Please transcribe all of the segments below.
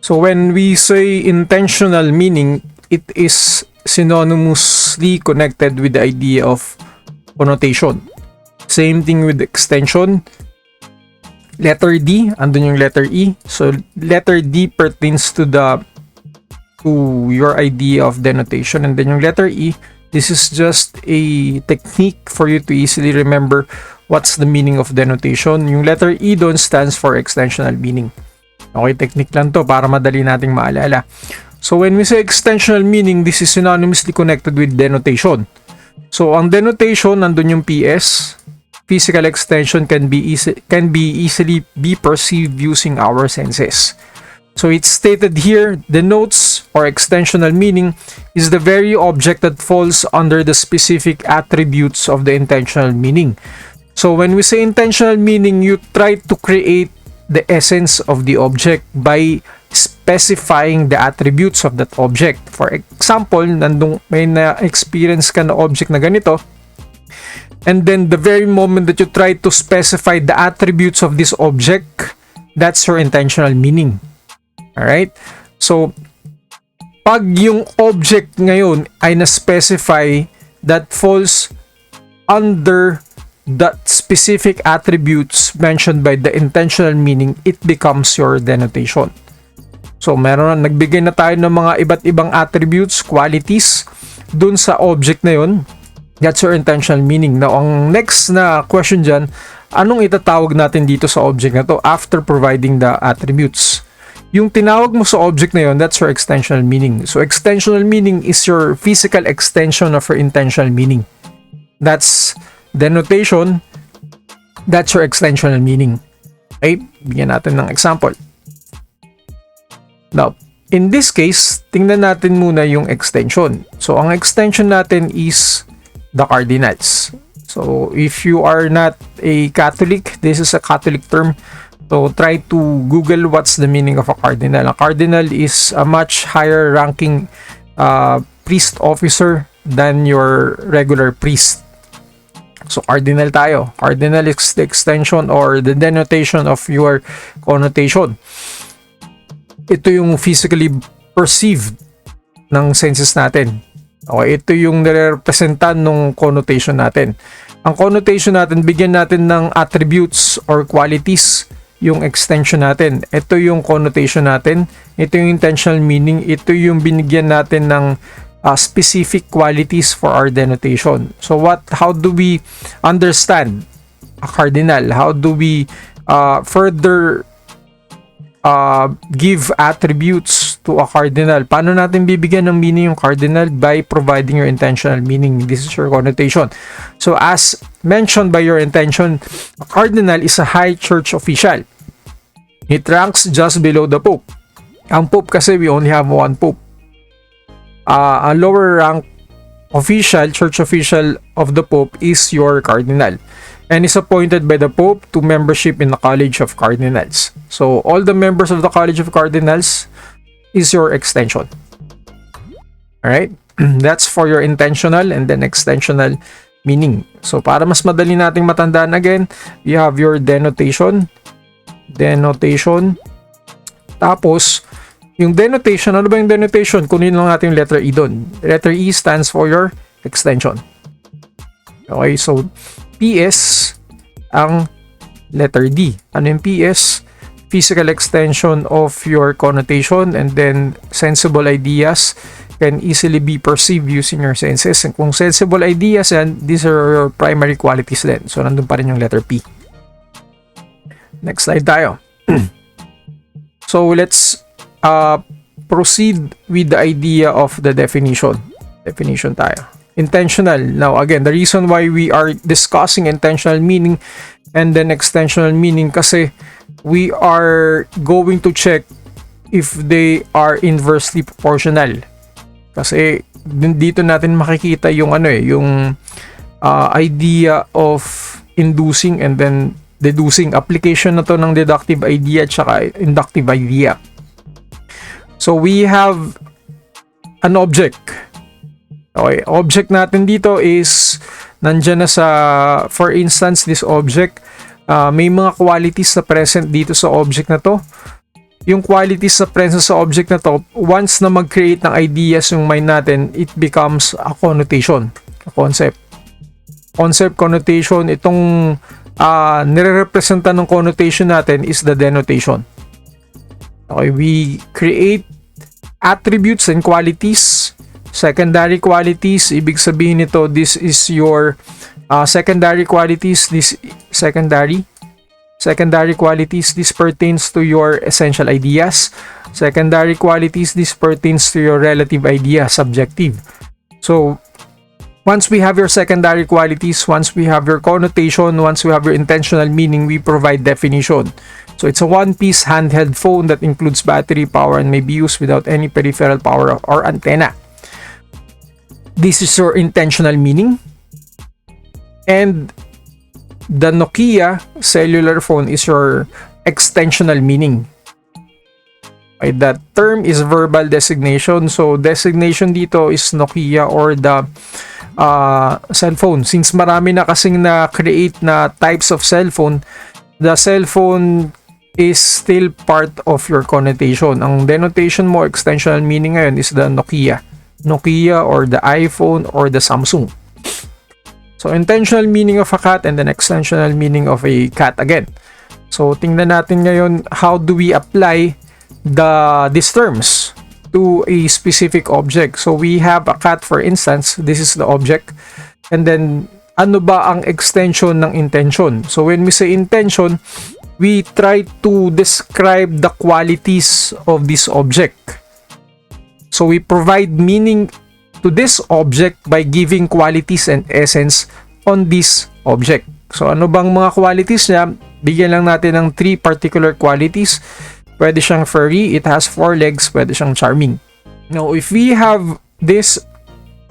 So when we say intentional meaning, it is synonymously connected with the idea of connotation. Same thing with extension. Letter D, andun yung letter E. So letter D pertains to your idea of denotation, and then yung letter E, this is just a technique for you to easily remember what's the meaning of denotation. Yung letter E doon stands for extensional meaning. Okay, technique lang to para madali nating maalala. So when we say extensional meaning, this is synonymously connected with denotation. So ang denotation, nandun yung PS. Physical extension can easily be perceived using our senses. So it's stated here, denotes or extensional meaning is the very object that falls under the specific attributes of the intentional meaning. So when we say intentional meaning, you try to create the essence of the object by specifying the attributes of that object. For example, nandung may na-experience ka na object na ganito, and then the very moment that you try to specify the attributes of this object, that's your intentional meaning. Alright? So, pag yung object ngayon ay na-specify that falls under that specific attributes mentioned by the intentional meaning, it becomes your denotation. So, nagbigay na tayo ng mga iba't ibang attributes, qualities, dun sa object na yun. That's your intentional meaning. Now, ang next na question dyan, anong itatawag natin dito sa object na to after providing the attributes? Yung tinawag mo sa object na yun, that's your extensional meaning. So, extensional meaning is your physical extension of your intentional meaning. That's denotation. That's your extensional meaning. Okay? Bigyan natin ng example. Now, in this case, tingnan natin muna yung extension. So, ang extension natin is the cardinals. So, if you are not a Catholic, this is a Catholic term. So, try to Google what's the meaning of a cardinal. A cardinal is a much higher ranking priest officer than your regular priest. So, cardinal tayo. Cardinal is the extension or the denotation of your connotation. Ito yung physically perceived ng senses natin. Okay, ito yung nire-representan ng connotation natin. Ang connotation natin, bigyan natin ng attributes or qualities yung extension natin. Ito yung connotation natin. Ito yung intentional meaning. Ito yung binigyan natin ng specific qualities for our denotation. So how do we understand a cardinal? How do we further give attributes to a cardinal? Paano natin bibigyan ng meaning yung cardinal? By providing your intentional meaning. This is your connotation. So as mentioned by your intention, a cardinal is a high church official. It ranks just below the Pope. Ang Pope kasi we only have one Pope. A lower rank official, church official of the Pope is your cardinal, and is appointed by the Pope to membership in the College of Cardinals. So all the members of the College of Cardinals is your extension. Alright? That's for your intentional and then extensional meaning. So para mas madali nating matandaan again, you have your denotation. Tapos, yung denotation, ano ba yung denotation? Kunin lang natin yung letter E doon. Letter E stands for your extension. Okay, so PS ang letter D. Ano yung PS? Physical extension of your connotation, and then sensible ideas can easily be perceived using your senses. And kung sensible ideas yan, these are your primary qualities din. So, nandun pa rin yung letter P. Next slide tayo. So, let's proceed with the idea of the definition. Definition tayo. Intentional. Now, again, the reason why we are discussing intentional meaning and then extensional meaning kasi we are going to check if they are inversely proportional. Kasi dito natin makikita yung yung idea of inducing and then deducing. Application na to ng deductive idea at saka inductive idea. So we have an object. Okay, object natin dito is nandyan na sa, for instance, this object, may mga qualities na present dito sa object na to. yung qualities sa presence sa object na to, once na mag-create ng ideas yung mind natin, it becomes a connotation, a concept. Concept, connotation, itong nire-representa ng connotation natin is the denotation. Okay, we create attributes and qualities. Secondary qualities, ibig sabihin nito, this is your secondary qualities, this secondary qualities, this pertains to your essential ideas. Secondary qualities, this pertains to your relative idea, subjective. So once we have your secondary qualities, once we have your connotation, once we have your intentional meaning, we provide definition. So it's a one-piece handheld phone that includes battery power and may be used without any peripheral power or antenna. This is your intentional meaning. And the Nokia cellular phone is your extensional meaning. Okay, that term is verbal designation. So designation dito is Nokia or the cell phone. Since marami na kasing na-create na types of cell phone, the cell phone is still part of your connotation. Ang denotation mo, extensional meaning ngayon is the Nokia or the iPhone or the Samsung. So intentional meaning of a cat and then extensional meaning of a cat again. So tingnan natin ngayon, how do we apply these terms to a specific object. So we have a cat, for instance, this is the object, and then ano ba ang extension ng intention? So when we say intention, we try to describe the qualities of this object. So we provide meaning to this object by giving qualities and essence on this object. So ano bang mga qualities niya? Bigyan lang natin ng 3 particular qualities. Pwede siyang furry, it has 4 legs, pwede siyang charming. Now, if we have these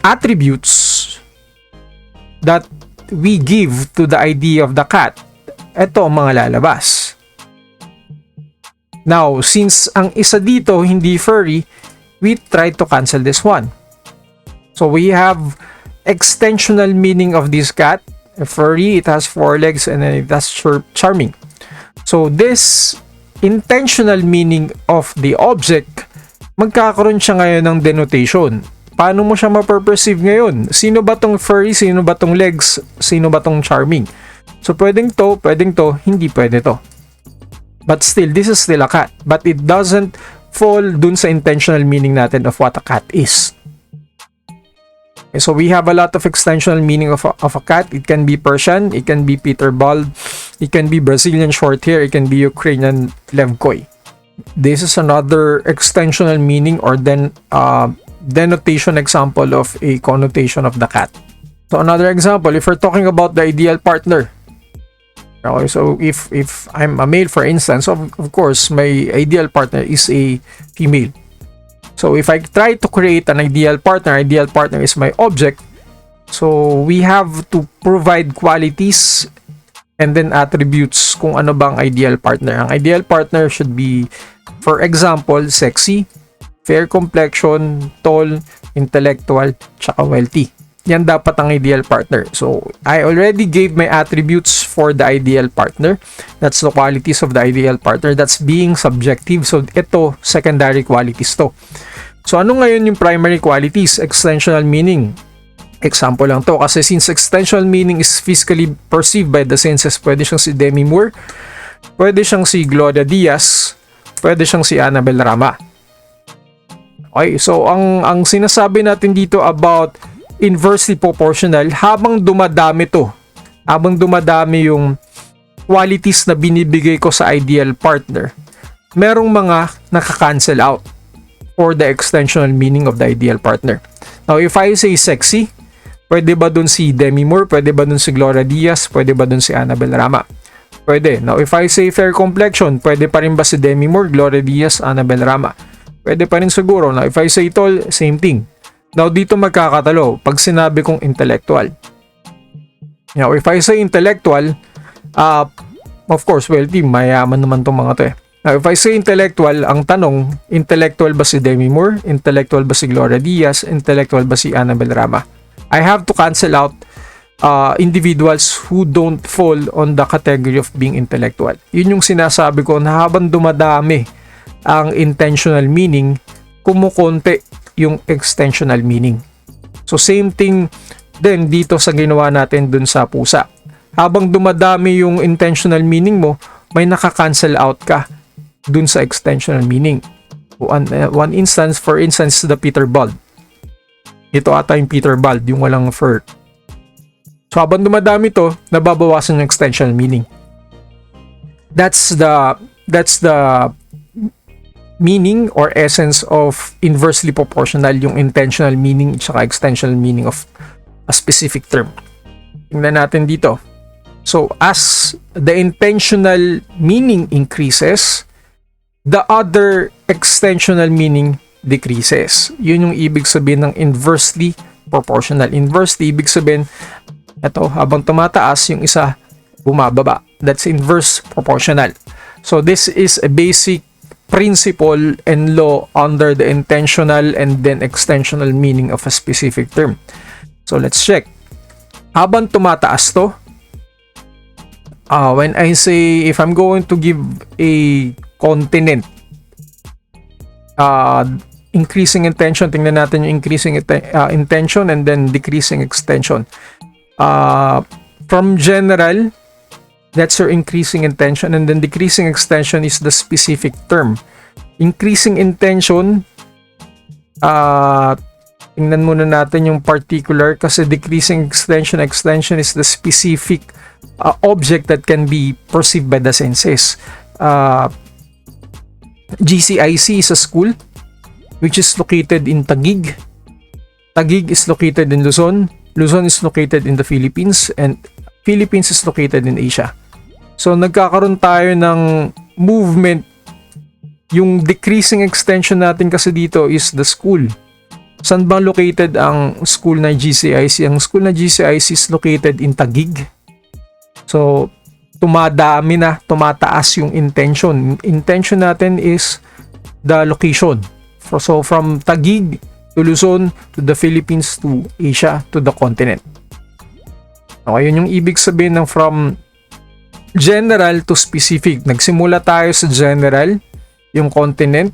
attributes that we give to the idea of the cat, ito ang mga lalabas. Now, since ang isa dito hindi furry, we try to cancel this one. So we have extensional meaning of this cat. Furry, it has 4 legs, and then it has charming. So this intentional meaning of the object, magkakaroon siya ngayon ng denotation. Paano mo siya ma-perceive ngayon? Sino ba tong furry? Sino ba tong legs? Sino ba tong charming? So pwedeng to, hindi pwede to. But still, this is still a cat. But it doesn't fall dun sa intentional meaning natin of what a cat is. Okay, so we have a lot of extensional meaning of a cat. It can be Persian, it can be Peter Bald, it can be Brazilian Shorthair, it can be Ukrainian Levkoy. This is another extensional meaning or denotation example of a connotation of the cat. So another example, if we're talking about the ideal partner. Okay, so if I'm a male, for instance, of course, my ideal partner is a female. So if I try to create an ideal partner is my object. So we have to provide qualities and then attributes kung ano bang ideal partner. Ang ideal partner should be, for example, sexy, fair complexion, tall, intellectual, tsaka wealthy. Yan dapat ang ideal partner. So, I already gave my attributes for the ideal partner. That's the qualities of the ideal partner. That's being subjective. So, ito, secondary qualities to. So, ano ngayon yung primary qualities? Extensional meaning. Example lang to. Kasi since extensional meaning is physically perceived by the senses, pwede siyang si Demi Moore, pwede siyang si Gloria Diaz, pwede siyang si Annabel Rama. Okay, so ang sinasabi natin dito about inversely proportional, habang dumadami yung qualities na binibigay ko sa ideal partner, merong mga nakaka-cancel out for the extensional meaning of the ideal partner. Now, if I say sexy, pwede ba dun si Demi Moore? Pwede ba dun si Gloria Diaz? Pwede ba dun si Annabel Rama? Pwede. Now, if I say fair complexion, pwede pa rin ba si Demi Moore, Gloria Diaz, Annabel Rama? Pwede pa rin siguro. Now, if I say tall, same thing. Now, dito magkakatalo pag sinabi kong intellectual. Now, if I say intellectual, of course, wealthy, mayaman naman tong mga to eh. Now, if I say intellectual, ang tanong, intellectual ba si Demi Moore? Intellectual ba si Gloria Diaz? Intellectual ba si Annabel Rama? I have to cancel out individuals who don't fall on the category of being intellectual. Yun yung sinasabi ko na habang dumadami ang intentional meaning, kumukonti yung extensional meaning. So same thing din dito sa ginawa natin dun sa pusa. Habang dumadami yung intentional meaning mo, may nakakancel out ka dun sa extensional meaning. One instance, for instance, the Peterbald. Ito ata yung Peterbald, yung walang fur. So habang dumadami to, nababawasan yung extensional meaning. That's the meaning or essence of inversely proportional, yung intentional meaning at extensional meaning of a specific term. Tingnan natin dito. So as the intentional meaning increases, the other extensional meaning decreases. Yun yung ibig sabihin ng inversely proportional. Inversely, ibig sabihin, ito, habang tumataas, yung isa bumababa. That's inverse proportional. So this is a basic principle and law under the intentional and then extensional meaning of a specific term. So let's check. Habang tumataas to, when I say, if I'm going to give a continent increasing intention, tingnan natin yung increasing intention and then decreasing extension. From general, that's your increasing intention, and then decreasing extension is the specific term. Increasing intention, tingnan muna natin yung particular, kasi decreasing extension is the specific object that can be perceived by the senses. GCIC is a school which is located in Taguig. Taguig is located in Luzon. Luzon is located in the Philippines, and Philippines is located in Asia. So nagkakaroon tayo ng movement. Yung decreasing extension natin kasi dito is the school. Saan ba located ang school na GCIC? Ang school na GCIC is located in Taguig. So tumadami na, tumataas yung intention. Intention natin is the location. So from Taguig to Luzon to the Philippines to Asia to the continent. Okay, yun yung ibig sabihin ng from general to specific. Nagsimula tayo sa general, yung continent,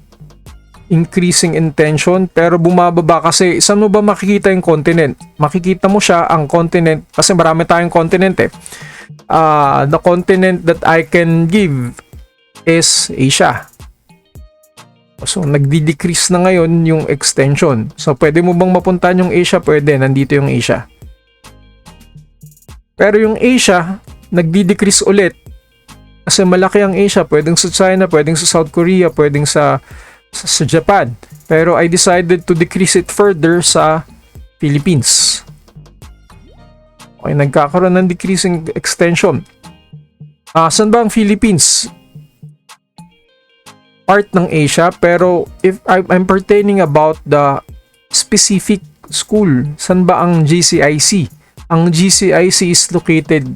increasing intention, pero bumababa kasi saan mo ba makikita yung continent? Makikita mo siya, ang continent, kasi marami tayong continent eh. The continent that I can give is Asia. So nagdi-decrease na ngayon yung extension. So pwede mo bang mapuntahan yung Asia? Pwede, nandito yung Asia. Pero yung Asia, nagdi-decrease ulit. Kasi malaki ang Asia, pwedeng sa China, pwedeng sa South Korea, pwedeng sa Japan. Pero I decided to decrease it further sa Philippines. Okay, nagkakaroon ng decreasing extension. Saan ba ang Philippines? Part ng Asia, pero if I'm pertaining about the specific school, saan ba ang GCIC? Ang GCIC is located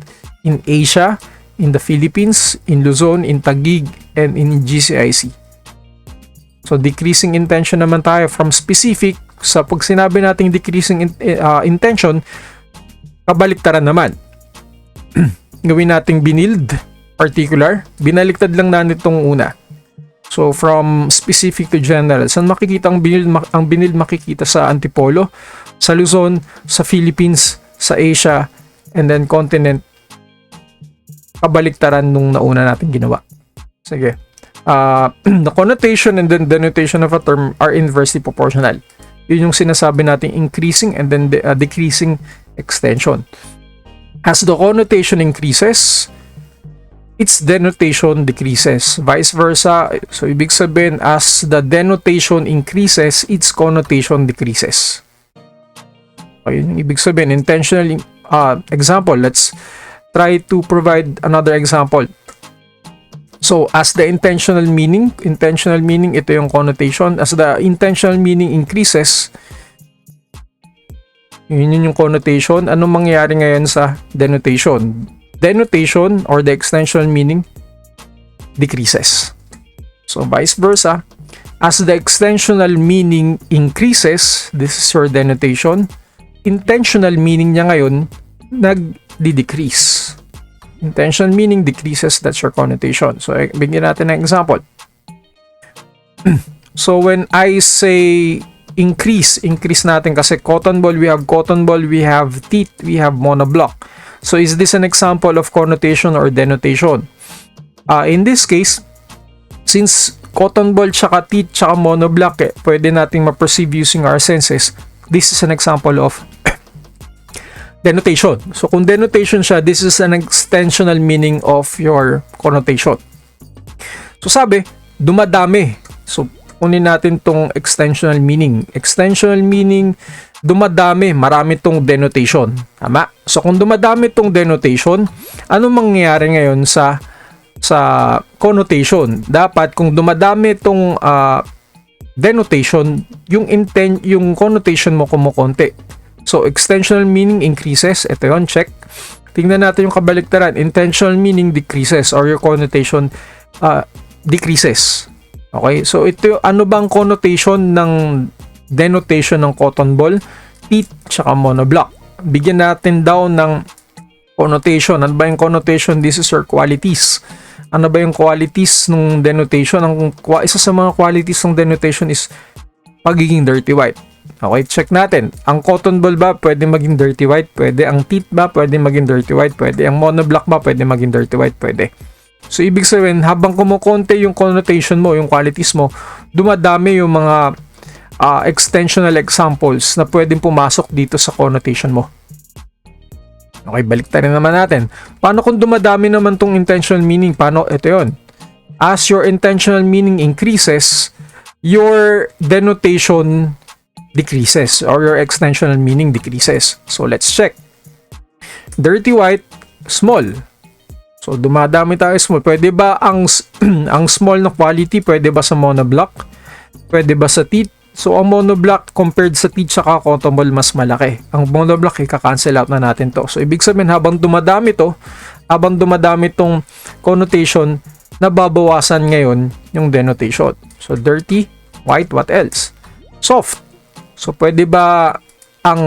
in Asia, in the Philippines, in Luzon, in Taguig, and in GCIC. So decreasing intention naman tayo from specific. Sa pag sinabi nating decreasing intention, kabaliktaran naman. Gawin nating binild, particular, binaliktad lang na nitong una. So from specific to general, saan makikita ang binild? Ang binild makikita sa Antipolo, sa Luzon, sa Philippines, sa Asia, and then continent. Kabaliktaran nung nauna natin ginawa. Sige. The connotation and then denotation of a term are inversely proportional. Yun yung sinasabi nating increasing and then decreasing extension. As the connotation increases, its denotation decreases. Vice versa. So ibig sabihin, as the denotation increases, its connotation decreases. Ayun yung ibig sabihin. Intentional example. Let's try to provide another example. So as the intentional meaning, ito yung connotation. As the intentional meaning increases, yun yung connotation. Anong mangyayari ngayon sa denotation? Denotation or the extensional meaning decreases. So vice versa, as the extensional meaning increases, this is your denotation, intentional meaning niya ngayon nag-decrease. Intentional meaning decreases, that's your connotation. So bigyan natin ng example. So when I say increase natin kasi cotton ball, we have teeth, we have monoblock. So is this an example of connotation or denotation? In this case, since cotton ball tsaka teeth tsaka monoblock, pwede nating ma-perceive using our senses. This is an example of denotation. So kung denotation siya, this is an extensional meaning of your connotation. So sabi, dumadami. So kunin natin tong extensional meaning. Extensional meaning, dumadami, marami tong denotation. Tama? So kung dumadami tong denotation, ano mangyayari ngayon sa connotation? Dapat kung dumadami tong denotation, yung connotation mo kumukonti. So extensional meaning increases. Ito yon, check. Tingnan natin yung kabaliktaran. Intentional meaning decreases or your connotation decreases. Okay? So ito, ano bang connotation ng denotation ng cotton ball, teeth, tsaka monoblock? Bigyan natin daw ng connotation. Ano ba yung connotation? This is your qualities. Ano ba yung qualities ng denotation? Isa sa mga qualities ng denotation is pagiging dirty white. Okay, check natin. Ang cotton ball ba pwede maging dirty white? Pwede. Ang teeth ba pwede maging dirty white? Pwede. Ang monoblock ba pwede maging dirty white? Pwede. So ibig sabihin, habang kumukonti yung connotation mo, yung qualities mo, dumadami yung mga extensional examples na pwedeng pumasok dito sa connotation mo. Okay, baliktarin naman natin. Paano kung dumadami naman tong intentional meaning? Paano? Ito yun. As your intentional meaning increases, your denotation decreases or your extensional meaning decreases. So let's check. Dirty white, small. So dumadami tayo small. Pwede ba ang small na quality, pwede ba sa monoblock? Pwede ba sa teeth? So ang monoblock compared sa teeth saka cotton ball mas malaki. Ang monoblock ika-cancel out na natin to. So ibig sabihin habang dumadami tong connotation, nababawasan ngayon yung denotation. So dirty, white, what else? Soft. So pwede ba ang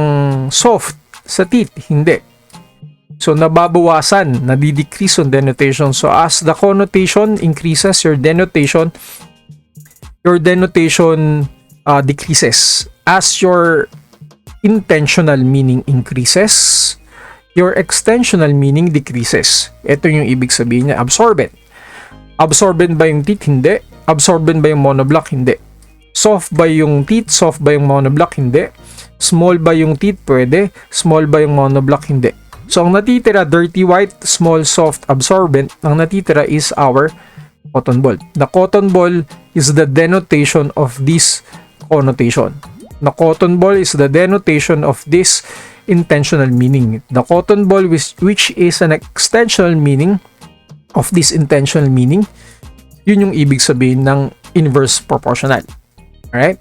soft sa teeth? Hindi. So nababawasan, nadidecrease on denotation. So as the connotation increases, your denotation decreases. As your intentional meaning increases, your extensional meaning decreases. Ito yung ibig sabihin niya, absorbent. Absorbent ba yung teeth? Hindi. Absorbent ba yung monoblock? Hindi. Soft ba yung teeth? Soft ba yung monoblock? Hindi. Small ba yung teeth? Pwede. Small ba yung monoblock? Hindi. So ang natitira, dirty white, small, soft, absorbent, ang natitira is our cotton ball. The cotton ball is the denotation of this connotation. The cotton ball is the denotation of this intentional meaning. The cotton ball which is an extensional meaning of this intentional meaning, yun yung ibig sabihin ng inverse proportional. Alright?